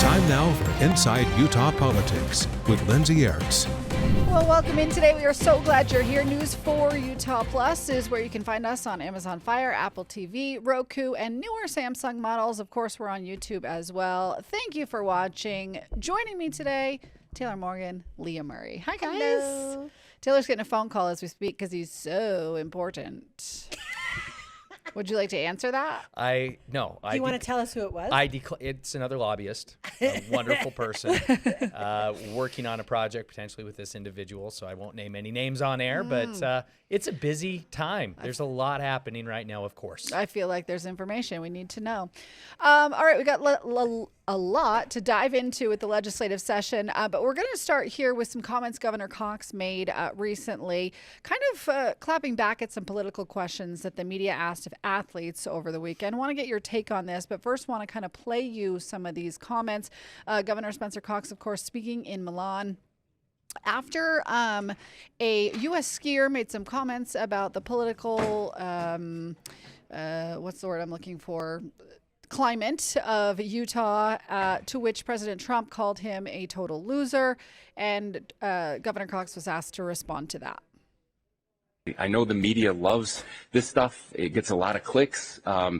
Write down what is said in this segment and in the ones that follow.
Time now for Inside Utah Politics with Lindsay Ertz. Well, welcome in today. We are so glad you're here. News 4 Utah Plus is where you can find us on Amazon Fire, Apple TV, Roku, and newer Samsung models. Of course, we're on YouTube as well. Thank you for watching. Joining me today, Taylor Morgan, Leah Murray. Hi, guys. Hello. Taylor's getting a phone call as we speak because he's so important. Would you like to answer that? Do you want to tell us who it was? It's another lobbyist, a wonderful person, working on a project potentially with this individual. So I won't name any names on air, but it's a busy time. There's a lot happening right now, of course. I feel like there's information we need to know. All right, we got a lot to dive into with the legislative session, but we're going to start here with some comments Governor Cox made recently, kind of clapping back at some political questions that the media asked of athletes over the weekend. I want to get your take on this, but first want to kind of play you some of these comments. Governor Spencer Cox, of course, speaking in Milan after a U.S. skier made some comments about the political, what's the word I'm looking for? Climate of Utah, to which President Trump called him a total loser, and Governor Cox was asked to respond to that. I know the media loves this stuff. It gets a lot of clicks. I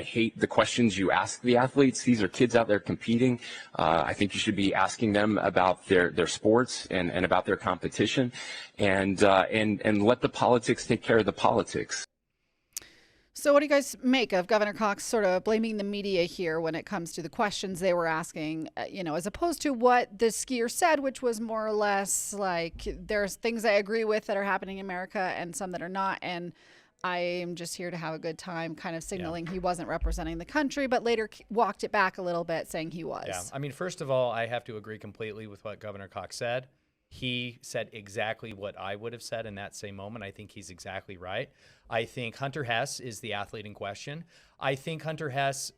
hate the questions you ask the athletes. These are kids out there competing. I think you should be asking them about their sports and about their competition, and let the politics take care of the politics. So what do you guys make of Governor Cox sort of blaming the media here when it comes to the questions they were asking, as opposed to what the skier said, which was more or less like, there's things I agree with that are happening in America and some that are not, and I am just here to have a good time, kind of signaling he wasn't representing the country, but later walked it back a little bit, saying he was. Yeah, I mean, first of all, I have to agree completely with what Governor Cox said. He said exactly what I would have said in that same moment. I think he's exactly right. I think Hunter Hess is the athlete in question. I think Hunter Hess,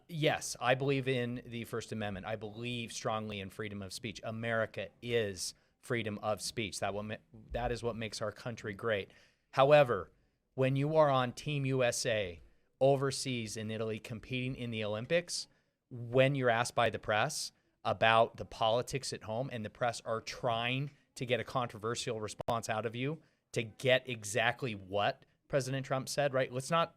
yes, I believe in the First Amendment. I believe strongly in freedom of speech. America is freedom of speech. That is what makes our country great. However, when you are on Team USA overseas in Italy competing in the Olympics, when you're asked by the press about the politics at home, and the press are trying to get a controversial response out of you to get exactly what President Trump said, right? Let's not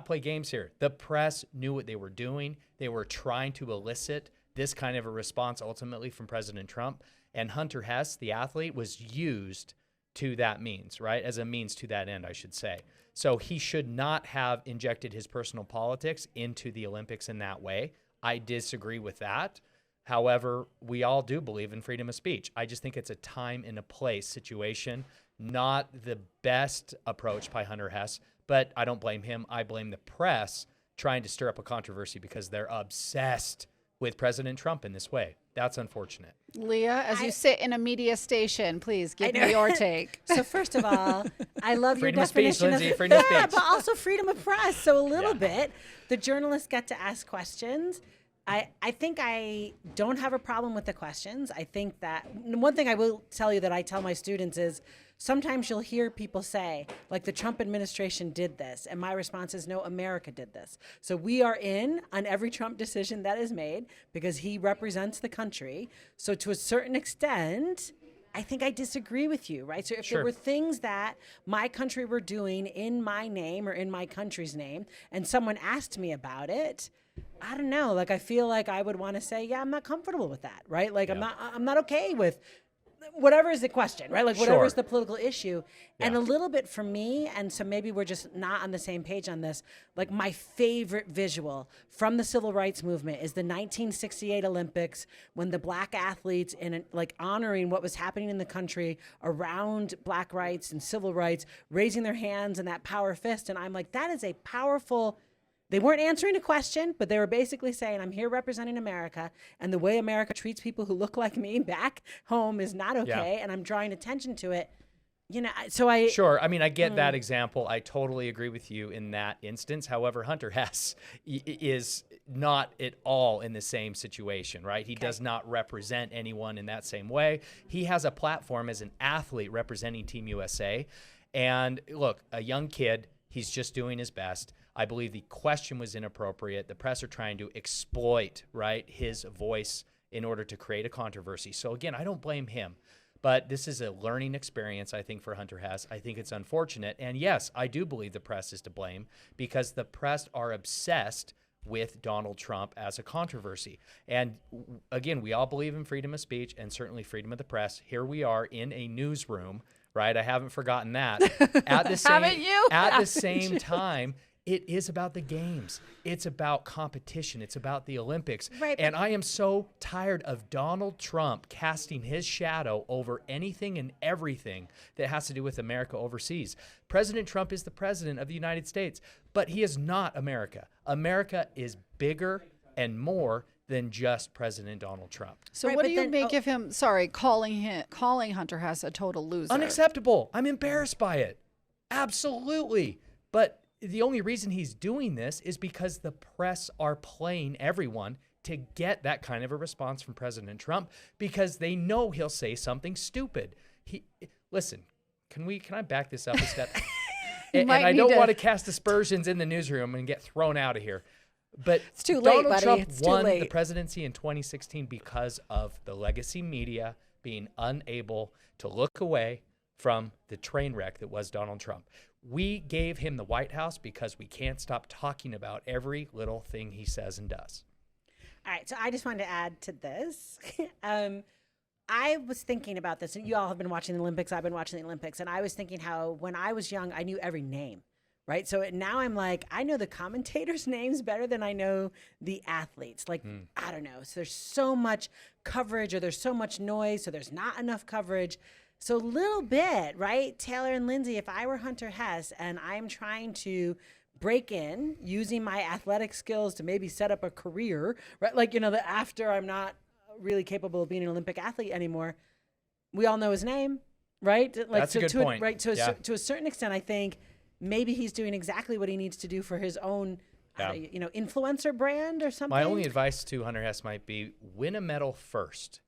play games here. The press knew what they were doing. They were trying to elicit this kind of a response ultimately from President Trump. And Hunter Hess, the athlete, was used to that means, right? As a means to that end, I should say. So he should not have injected his personal politics into the Olympics in that way. I disagree with that. However, we all do believe in freedom of speech. I just think it's a time and a place situation, not the best approach by Hunter Hess, but I don't blame him. I blame the press trying to stir up a controversy because they're obsessed with President Trump in this way. That's unfortunate. Leah, as you sit in a media station, please give me your take. So first of all, I love freedom your definition of speech, Lindsay, freedom of speech. but also freedom of press. So a little bit, the journalists get to ask questions. I think I don't have a problem with the questions. I think that one thing I will tell you that I tell my students is sometimes you'll hear people say, like, the Trump administration did this. And my response is, no, America did this. So we are in on every Trump decision that is made because he represents the country. So to a certain extent, I think I disagree with you, right? So if there were things that my country were doing in my name or in my country's name, and someone asked me about it, I don't know. Like, I feel like I would want to say, yeah, I'm not comfortable with that, right? Like, I'm not okay with whatever is the question, right? Like, whatever is the political issue. Yeah. And a little bit for me, and so maybe we're just not on the same page on this, like, my favorite visual from the civil rights movement is the 1968 Olympics when the black athletes, in like honoring what was happening in the country around black rights and civil rights, raising their hands and that power fist. And I'm like, that is a powerful. They weren't answering a question, but they were basically saying, I'm here representing America, and the way America treats people who look like me back home is not okay, and I'm drawing attention to it. So I... Sure. I mean, I get that example. I totally agree with you in that instance. However, Hunter Hess is not at all in the same situation, right? He does not represent anyone in that same way. He has a platform as an athlete representing Team USA. And look, a young kid, he's just doing his best. I believe the question was inappropriate. The press are trying to exploit, right, his voice in order to create a controversy. So again, I don't blame him. But this is a learning experience, I think, for Hunter Hess. I think it's unfortunate. And yes, I do believe the press is to blame because the press are obsessed with Donald Trump as a controversy. And again, we all believe in freedom of speech and certainly freedom of the press. Here we are in a newsroom, right? I haven't forgotten that. At the same, Haven't you? At the same time, it is about the games. It's about competition. It's about the Olympics. Right, And I am so tired of Donald Trump casting his shadow over anything and everything that has to do with America overseas. President Trump is the president of the United States, but he is not America. America is bigger and more than just President Donald Trump. So Right, what but do you then- make of him, calling Hunter Hess a total loser? Unacceptable. I'm embarrassed by it. Absolutely. But the only reason he's doing this is because the press are playing everyone to get that kind of a response from President Trump because they know he'll say something stupid. Listen, can I back this up a step? and might I need don't to- want to cast aspersions in the newsroom and get thrown out of here. But It's too late, Donald buddy. Trump It's too won the late. presidency in 2016 because of the legacy media being unable to look away from the train wreck that was Donald Trump. We gave him the White House because we can't stop talking about every little thing he says and does. All right, so I just wanted to add to this. I was thinking about this, and you all have been watching the Olympics. I've been watching the Olympics, and I was thinking how when I was young, I knew every name, right? So now I'm like, I know the commentators' names better than I know the athletes. Like, I don't know. So there's so much coverage, or there's so much noise, so there's not enough coverage. So a little bit, right? Taylor and Lindsay, if I were Hunter Hess and I'm trying to break in using my athletic skills to maybe set up a career, right? Like, that after I'm not really capable of being an Olympic athlete anymore, we all know his name, right? Like, That's a good point. Right. So Yeah. to a certain extent, I think maybe he's doing exactly what he needs to do for his own, influencer brand or something. My only advice to Hunter Hess might be win a medal first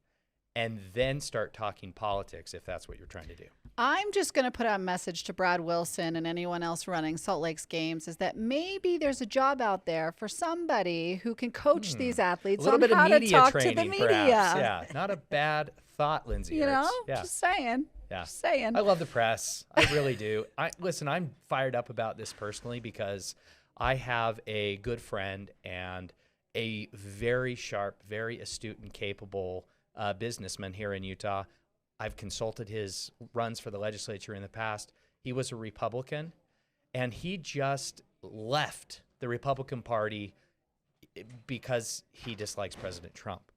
and then start talking politics if that's what you're trying to do. I'm just going to put out a message to Brad Wilson and anyone else running Salt Lake's games is that maybe there's a job out there for somebody who can coach these A athletes little on bit how of to media talk to training, the media. perhaps. Yeah, not a bad thought, Lindsay. You know, Ertz. Yeah. just saying. Yeah. Just saying. I love the press. I really do. Listen, I'm fired up about this personally because I have a good friend and a very sharp, very astute and capable businessman here in Utah. I've consulted his runs for the legislature in the past. He was a Republican, and he just left the Republican Party because he dislikes President Trump.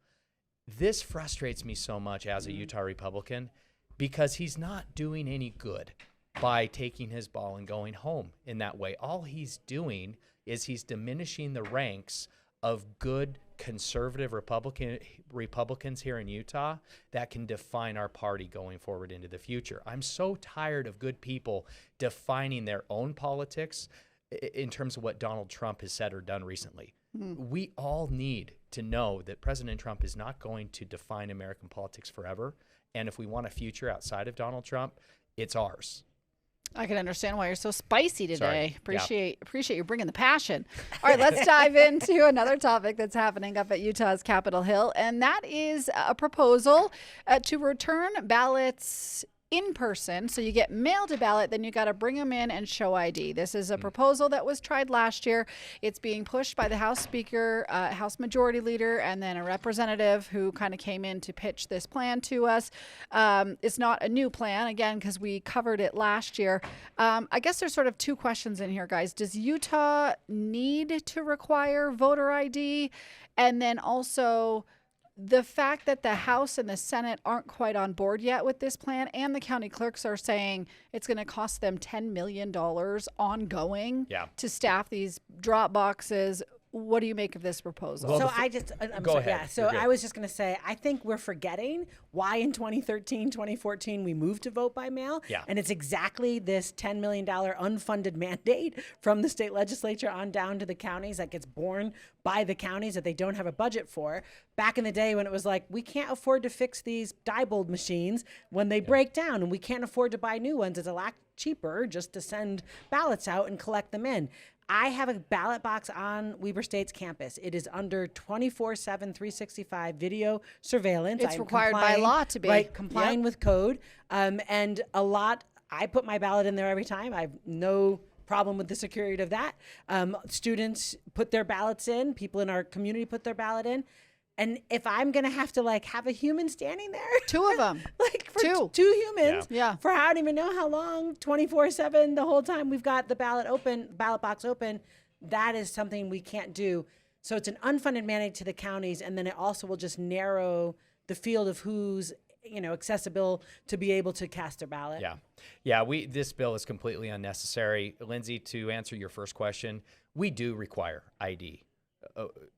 This frustrates me so much as a Utah Republican because he's not doing any good by taking his ball and going home in that way. All he's doing is he's diminishing the ranks of good conservative Republicans here in Utah that can define our party going forward into the future. I'm so tired of good people defining their own politics in terms of what Donald Trump has said or done recently. We all need to know that President Trump is not going to define American politics forever. And if we want a future outside of Donald Trump, it's ours. I can understand why you're so spicy today. Sorry. Appreciate you bringing the passion. All right, let's dive into another topic that's happening up at Utah's Capitol Hill, and that is a proposal to return ballots in person. So you get mailed a ballot, then you got to bring them in and show ID. This is a proposal that was tried last year. It's being pushed by the House Speaker, House Majority Leader, and then a representative who kind of came in to pitch this plan to us. It's not a new plan, again, because we covered it last year. I guess there's sort of two questions in here, guys. Does Utah need to require voter ID? And then also, the fact that the House and the Senate aren't quite on board yet with this plan, and the county clerks are saying it's going to cost them $10 million ongoing to staff these drop boxes. What do you make of this proposal? So I just, I'm Go sorry, ahead. yeah. So You're good. I was just going to say, I think we're forgetting why in 2013, 2014, we moved to vote by mail. Yeah. And it's exactly this $10 million unfunded mandate from the state legislature on down to the counties that gets borne by the counties that they don't have a budget for. Back in the day when it was like, we can't afford to fix these Diebold machines when they break down, and we can't afford to buy new ones. It's a lot cheaper just to send ballots out and collect them in. I have a ballot box on Weber State's campus. It is under 24/7, 365 video surveillance. It's I'm required by complying- law to be. Right, complying Yep. with code. And I put my ballot in there every time. I have no problem with the security of that. Students put their ballots in. People in our community put their ballot in. And if I'm going to have to have a human standing there. 2 of them. For Two. two humans. Yeah. For I don't even know how long, 24/7, the whole time we've got the ballot box open. That is something we can't do. So it's an unfunded mandate to the counties. And then it also will just narrow the field of who's accessible to be able to cast their ballot. Yeah. This bill is completely unnecessary. Lindsay, to answer your first question, we do require ID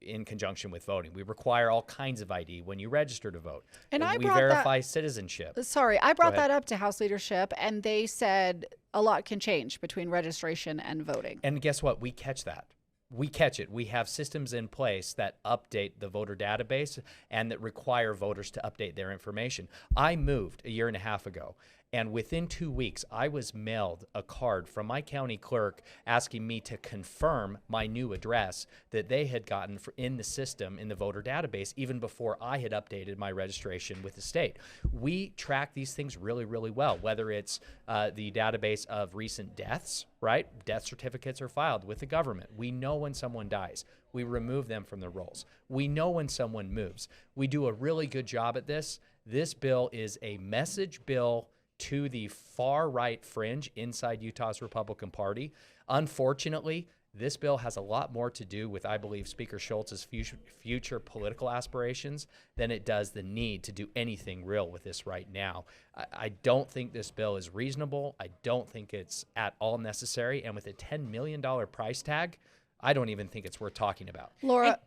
in conjunction with voting. We require all kinds of ID when you register to vote. And I we brought verify citizenship. I brought ahead. that up to House leadership, and they said a lot can change between registration and voting. And guess what? We catch that. We catch it. We have systems in place that update the voter database and that require voters to update their information. I moved a year and a half ago, and within 2 weeks, I was mailed a card from my county clerk asking me to confirm my new address that they had gotten in the system in the voter database even before I had updated my registration with the state. We track these things really, really well, whether it's the database of recent deaths, right? Death certificates are filed with the government. We know when someone dies. We remove them from the rolls. We know when someone moves. We do a really good job at this. This bill is a message bill to the far right fringe inside Utah's Republican Party. Unfortunately, this bill has a lot more to do with, I believe, Speaker Schultz's future political aspirations than it does the need to do anything real with this right now. I don't think this bill is reasonable. I don't think it's at all necessary. And with a $10 million price tag, I don't even think it's worth talking about. Laura,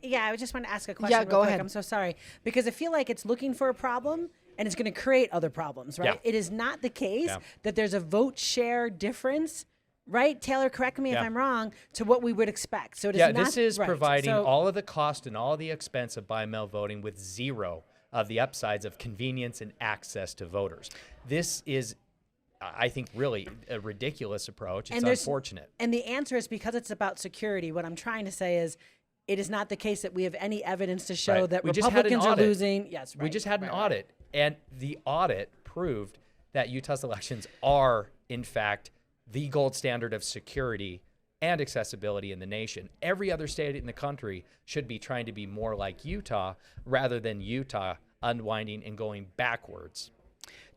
Yeah, I just want to ask a question. Yeah, go real quick. ahead. I'm so sorry. Because I feel like it's looking for a problem and it's going to create other problems, right? Yeah. It is not the case that there's a vote share difference, right? Taylor, correct me if I'm wrong, to what we would expect. So it is not, this is right. providing So- all of the cost and all of the expense of by-mail voting with zero of the upsides of convenience and access to voters. This is, I think, really a ridiculous approach. It's unfortunate. And the answer is because it's about security. What I'm trying to say is it is not the case that we have any evidence to show Right. that We just had an Republicans are audit. losing. Yes, right. We just had an right. audit, and the audit proved that Utah's elections are, in fact, the gold standard of security and accessibility in the nation. Every other state in the country should be trying to be more like Utah rather than Utah unwinding and going backwards.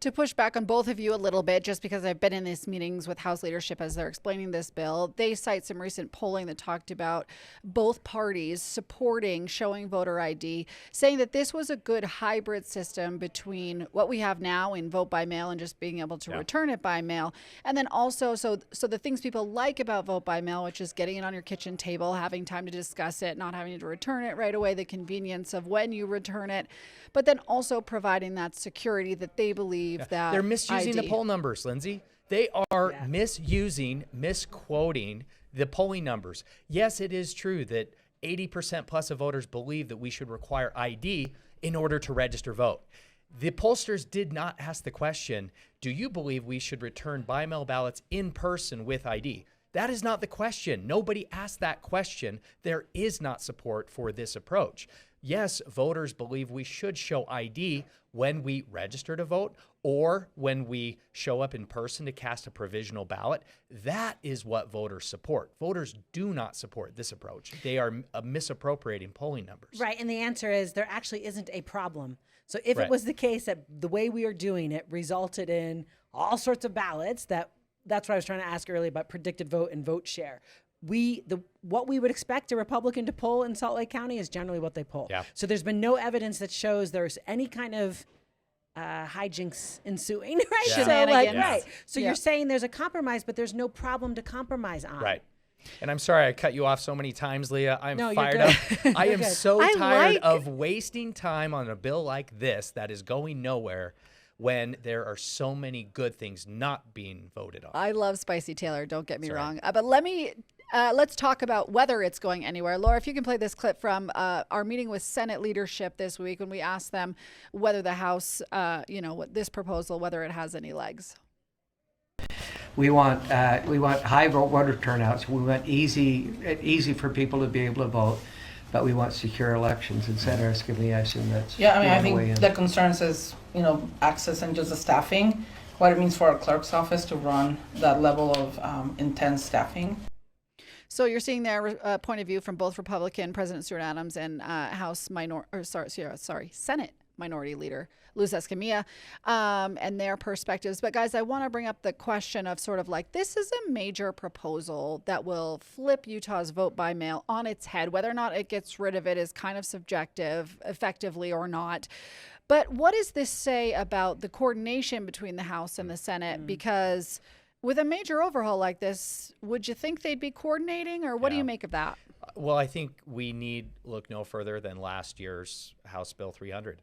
to push back on both of you a little bit, just because I've been in these meetings with House leadership as they're explaining this bill, they cite some recent polling that talked about both parties supporting showing voter ID, saying that this was a good hybrid system between what we have now in vote by mail and just being able to return it by mail. And then also, so the things people like about vote by mail, which is getting it on your kitchen table, having time to discuss it, not having to return it right away, the convenience of when you return it, but then also providing that security that they believe that they're misusing ID. the poll numbers, Lindsay. They are misusing, misquoting the polling numbers. Yes, it is true that 80% plus of voters believe that we should require ID in order to register vote. The pollsters did not ask the question, do you believe we should return by-mail ballots in person with ID? That is not the question. Nobody asked that question. There is not support for this approach. Yes, voters believe we should show ID when we register to vote or when we show up in person to cast a provisional ballot. That is what voters support. Voters do not support this approach. They are misappropriating polling numbers. Right, and the answer is there actually isn't a problem. So if it was the case that the way we are doing it resulted in all sorts of ballots, that's what I was trying to ask earlier about predicted vote and vote share. What we would expect a Republican to poll in Salt Lake County is generally what they poll. Yeah. So there's been no evidence that shows there's any kind of hijinks ensuing, right? Yeah. So like, Shenanigans. right. So you're saying there's a compromise, but there's no problem to compromise on. Right. And I'm sorry I cut you off so many times, Leah. I'm No, you're fired good. up. I am good. so I tired like- of wasting time on a bill like this that is going nowhere when there are so many good things not being voted on. I love Spicy Taylor, don't get me wrong. But let's talk about whether it's going anywhere. Laura, if you can play this clip from our meeting with Senate leadership this week when we asked them whether the House, this proposal, whether it has any legs. We want high voter turnouts. We want easy for people to be able to vote, but we want secure elections, et cetera. Leah, I assume that's Yeah, I mean, I the way think in. the concerns is, access and just the staffing, what it means for our clerk's office to run that level of intense staffing. So you're seeing their point of view from both Republican President Stuart Adams and Senate Minority Leader Luz Escamilla, and their perspectives. But guys, I want to bring up the question of sort of like, this is a major proposal that will flip Utah's vote by mail on its head. Whether or not it gets rid of it is kind of subjective, effectively or not. But what does this say about the coordination between the House and the Senate? Because with a major overhaul like this, would you think they'd be coordinating, or what do you make of that? Well, I think we need look no further than last year's House Bill 300.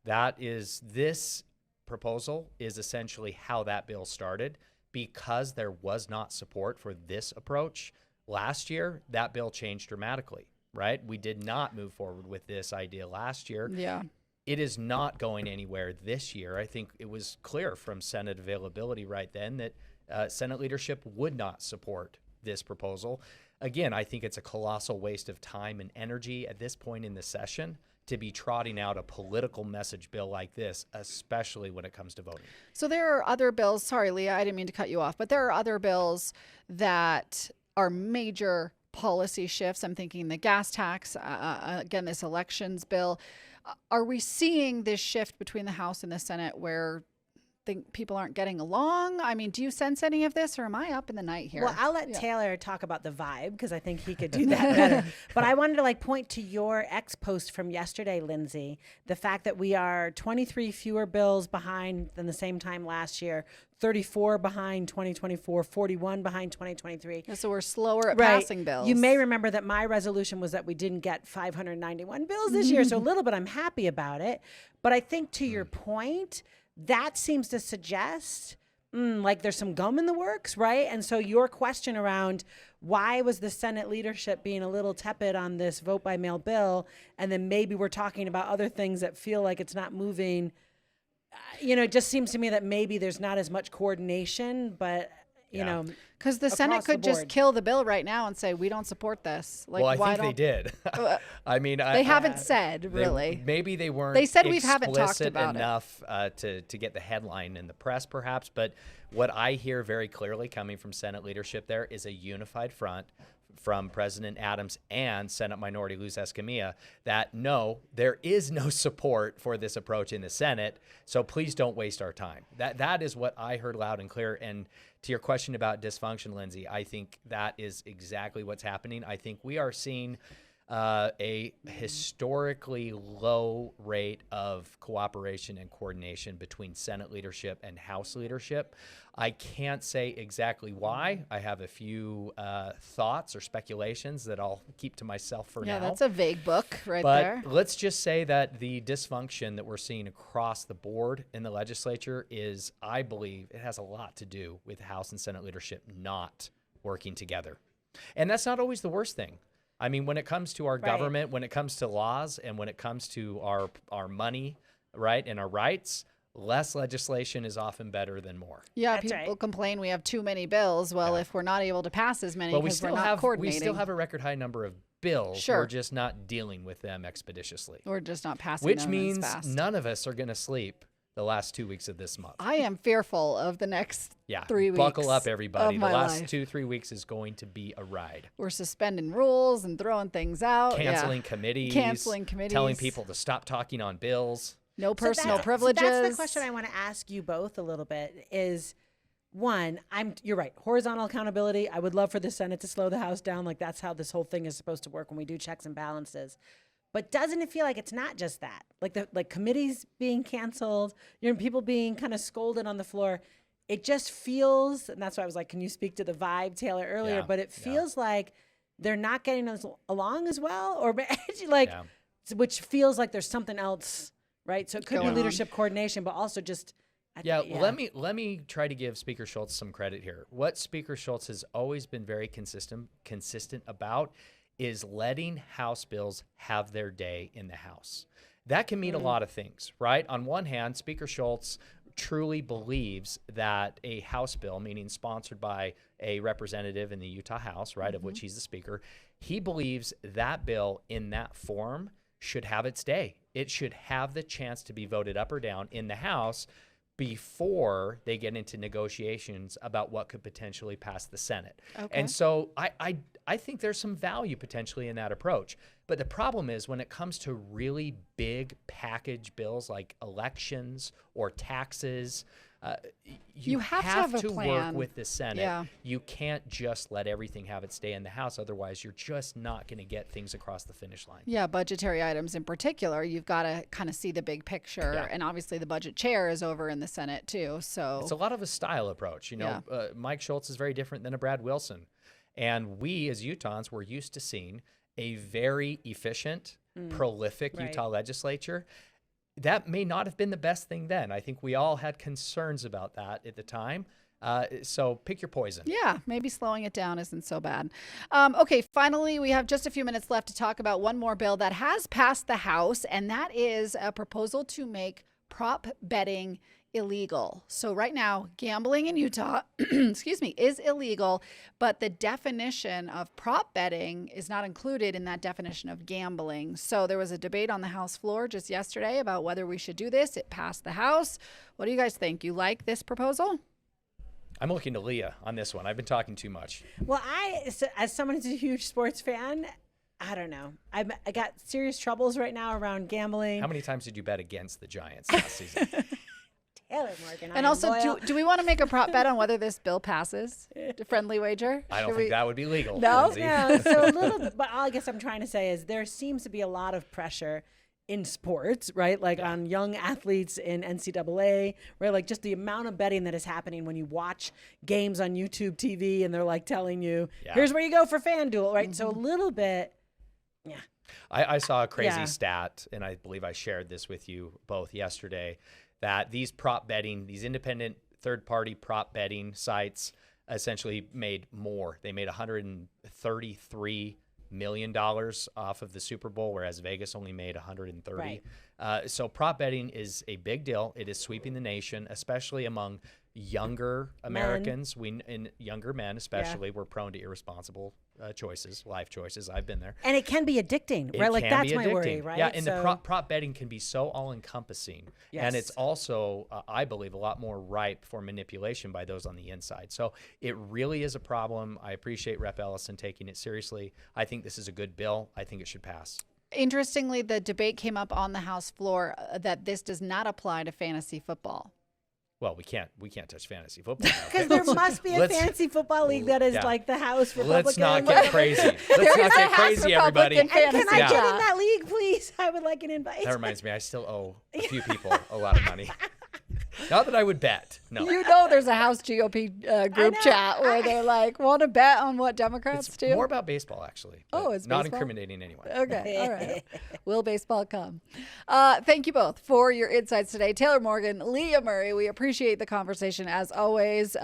This proposal is essentially how that bill started, because there was not support for this approach. Last year, that bill changed dramatically, right? We did not move forward with this idea last year. Yeah. It is not going anywhere this year. I think it was clear from Senate availability right then that Senate leadership would not support this proposal. Again, I think it's a colossal waste of time and energy at this point in the session to be trotting out a political message bill like this, especially when it comes to voting. So there are other bills. Sorry, Leah, I didn't mean to cut you off, but there are other bills that are major policy shifts. I'm thinking the gas tax, again, this elections bill. Are we seeing this shift between the House and the Senate where think people aren't getting along? I mean, do you sense any of this, or am I up in the night here? Well, I'll let Taylor talk about the vibe, because I think he could do that better. But I wanted to point to your X post from yesterday, Lindsay, the fact that we are 23 fewer bills behind than the same time last year, 34 behind 2024, 41 behind 2023. So we're slower at passing bills. You may remember that my resolution was that we didn't get 591 bills this year, so a little bit I'm happy about it. But I think to your point, that seems to suggest like there's some gum in the works, right? And so your question around why was the Senate leadership being a little tepid on this vote by mail bill, and then maybe we're talking about other things that feel like it's not moving, it just seems to me that maybe there's not as much coordination, but because the Senate could just kill the bill right now and say, we don't support this. Like, well, I think they did. I mean, they haven't said, really. Maybe they weren't. They said we haven't talked about enough to get the headline in the press, perhaps. But what I hear very clearly coming from Senate leadership there is a unified front from President Adams and Senate Minority Luz Escamilla that no, there is no support for this approach in the Senate. So please don't waste our time. That is what I heard loud and clear. And to your question about dysfunction, Lindsay, I think that is exactly what's happening. I think we are seeing a historically low rate of cooperation and coordination between Senate leadership and House leadership. I can't say exactly why. I have a few thoughts or speculations that I'll keep to myself for now. Yeah, that's a vague book right there. But let's just say that the dysfunction that we're seeing across the board in the legislature is, I believe, it has a lot to do with House and Senate leadership not working together. And that's not always the worst thing. I mean, when it comes to our government, when it comes to laws, and when it comes to our money, right, and our rights, less legislation is often better than more. Yeah, people complain we have too many bills. Well, if we're not able to pass as many because we're not coordinating. We still have a record high number of bills. Sure. We're just not dealing with them expeditiously. We're just not passing them as fast. Which means none of us are going to sleep the last 2 weeks of this month. I am fearful of the next 3 weeks. Buckle up, everybody. The last life. 2-3 weeks is going to be a ride. We're suspending rules and throwing things out. Canceling committees. Telling people to stop talking on bills. No personal privileges. So that's the question I want to ask you both a little bit is, one, you're right, horizontal accountability. I would love for the Senate to slow the House down. Like that's how this whole thing is supposed to work when we do checks and balances. But doesn't it feel like it's not just that? Like committees being canceled, people being kind of scolded on the floor. It just feels, and that's why I was like, can you speak to the vibe, Taylor, earlier? Yeah, but it feels like they're not getting us along as well, or which feels like there's something else, right? So it could be leadership coordination, but also just. Let me try to give Speaker Schultz some credit here. What Speaker Schultz has always been very consistent about is letting House bills have their day in the House. That can mean a lot of things, right? On one hand, Speaker Schultz truly believes that a House bill, meaning sponsored by a representative in the Utah House, right, of which he's the speaker, he believes that bill in that form should have its day. It should have the chance to be voted up or down in the House before they get into negotiations about what could potentially pass the Senate. Okay. And so I think there's some value potentially in that approach. But the problem is when it comes to really big package bills like elections or taxes, you have to work plan. with the Senate. Yeah. You can't just let everything have its day in the House. Otherwise, you're just not going to get things across the finish line. Yeah, budgetary items in particular, you've got to kind of see the big picture. Yeah. And obviously the budget chair is over in the Senate too. So It's a lot of a style approach. You know, Mike Schultz is very different than a Brad Wilson. And we as Utahns were used to seeing a very efficient, prolific Right. Utah legislature. That may not have been the best thing then. I think we all had concerns about that at the time. So pick your poison. yeah, maybe slowing it down isn't so bad. Okay, finally, we have just a few minutes left to talk about one more bill that has passed the House, and that is a proposal to make prop betting illegal. So right now, gambling in Utah, excuse me, is illegal, but the definition of prop betting is not included in that definition of gambling. So there was a debate on the House floor just yesterday about whether we should do this. It passed the House. What do you guys think? You like this proposal? I'm looking to Leah on this one. I've been talking too much. Well, as someone who's a huge sports fan, I don't know. I got serious troubles right now around gambling. How many times did you bet against the Giants last season? Taylor Morgan. And also, do we want to make a prop bet on whether this bill passes? A friendly wager? I don't Should think we- that would be legal. No? Lindsay. No, so a little bit, but all I guess I'm trying to say is there seems to be a lot of pressure in sports, right? Like on young athletes in NCAA, right? Like just the amount of betting that is happening when you watch games on YouTube TV and they're like telling you, here's where you go for FanDuel, right? So a little bit, yeah. I saw a crazy Yeah. stat, and I believe I shared this with you both yesterday, that these prop betting, these independent third-party prop betting sites essentially made more. They made $133 million off of the Super Bowl, whereas Vegas only made 130. Right. So prop betting is a big deal. It is sweeping the nation, especially among younger Americans. Younger men especially, we're prone to irresponsible choices, life choices. I've been there. And it can be addicting, right? Like can that's be my worry, addicting. right? Yeah, and the prop betting can be so all-encompassing. And it's Yes. also, I believe, a lot more ripe for manipulation by those on the inside. So it really is a problem. I appreciate Rep. Ellison taking it seriously. I think this is a good bill. I think it should pass. Interestingly, the debate came up on the House floor that this does not apply to fantasy football. Well, we can't touch fantasy football now. Because there must be a Let's- fantasy football league that is Yeah. like the House Republican. Let's not get crazy. Let's not get crazy, everybody. And can I Yeah. get in that league, please? I would like an invite. That reminds me, I still owe a few people a lot of money. Not that I would bet. No. You know, there's a House GOP group know. chat where they're like, want to bet on what Democrats It's do? more about baseball, actually. Oh, but it's not baseball? incriminating anyone. Okay, all right. Will baseball come? Thank you both for your insights today. Taylor Morgan, Leah Murray, we appreciate the conversation as always.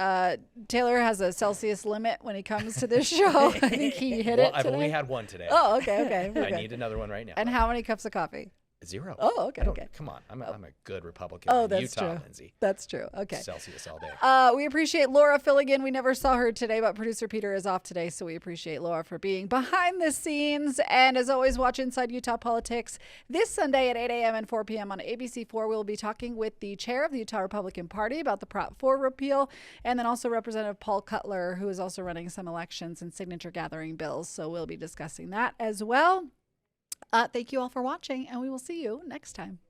Taylor has a Celsius limit when he comes to this show. I think he hit Well, it I've today. only had one today. Oh, okay. I Okay. need another one right now. And how many cups of coffee? 0. Oh, okay, I don't- okay. Come on. I'm a good Republican. Oh, in that's Utah, true. Lindsay. That's true. Okay. Celsius all day. We appreciate Laura filling in. We never saw her today, but producer Peter is off today, so we appreciate Laura for being behind the scenes. And as always, watch Inside Utah Politics this Sunday at 8 a.m. and 4 p.m. on ABC4. We'll be talking with the chair of the Utah Republican Party about the Prop 4 repeal, and then also Representative Paul Cutler, who is also running some elections and signature gathering bills. So we'll be discussing that as well. Thank you all for watching, and we will see you next time.